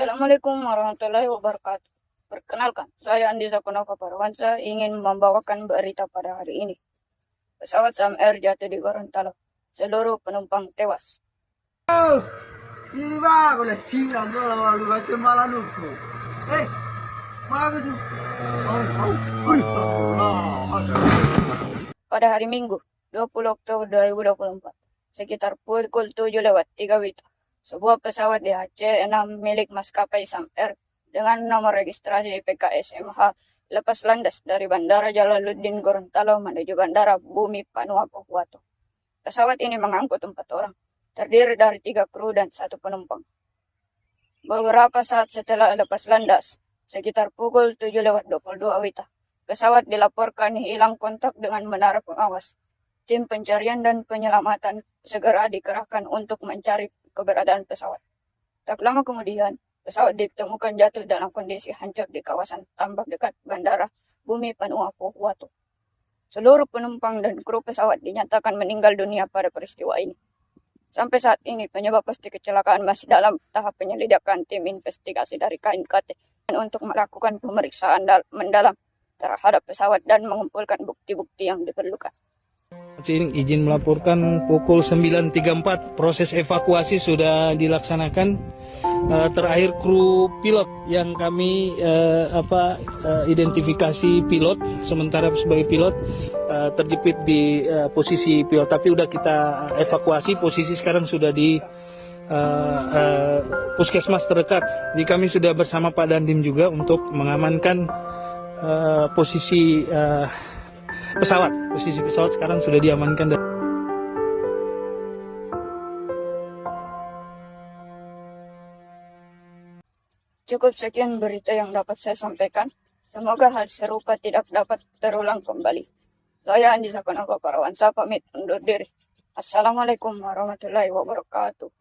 Assalamualaikum warahmatullahi wabarakatuh. Perkenalkan, saya Andi Sakunova Parawansa ingin membawakan berita pada hari ini. Pesawat Sam Air jatuh di Gorontalo. Seluruh penumpang tewas. Sini ba, ako na silang ko lang ang lugar sa Malanug ko. Bagus. Pada hari Minggu, 20 Oktober 2024, sekitar pukul 7:03 WIB, sebuah pesawat DHC-6 milik maskapai Sam Air dengan nomor registrasi PKSMH lepas landas dari Bandara Jalaluddin Gorontalo menuju Bandara Bumi Panuapo Huato. Pesawat ini mengangkut 4 orang, terdiri dari 3 kru dan 1 penumpang. Beberapa saat setelah lepas landas, sekitar pukul 7:22 WIB, pesawat dilaporkan hilang kontak dengan menara pengawas. Tim pencarian dan penyelamatan segera dikerahkan untuk mencari keberadaan pesawat. Tak lama kemudian, pesawat ditemukan jatuh dalam kondisi hancur di kawasan tambak dekat Bandara Bumi Panuapo Huato. Seluruh penumpang dan kru pesawat dinyatakan meninggal dunia pada peristiwa ini. Sampai saat ini, penyebab pasti kecelakaan masih dalam tahap penyelidikan tim investigasi dari KNKT untuk melakukan pemeriksaan mendalam terhadap pesawat dan mengumpulkan bukti-bukti yang diperlukan. Izin melaporkan pukul 9.34, proses evakuasi sudah dilaksanakan. Terakhir kru pilot yang kami identifikasi pilot, sementara sebagai pilot terjepit di posisi pilot, tapi udah kita evakuasi. Posisi sekarang sudah di puskesmas terdekat. Jadi kami sudah bersama Pak Dandim juga untuk mengamankan posisi pesawat. Posisi pesawat sekarang sudah diamankan. Cukup sekian berita yang dapat saya sampaikan. Semoga hal serupa tidak dapat terulang kembali. Saya Andi Sakunova Parawansa pamit undur diri. Assalamualaikum warahmatullahi wabarakatuh.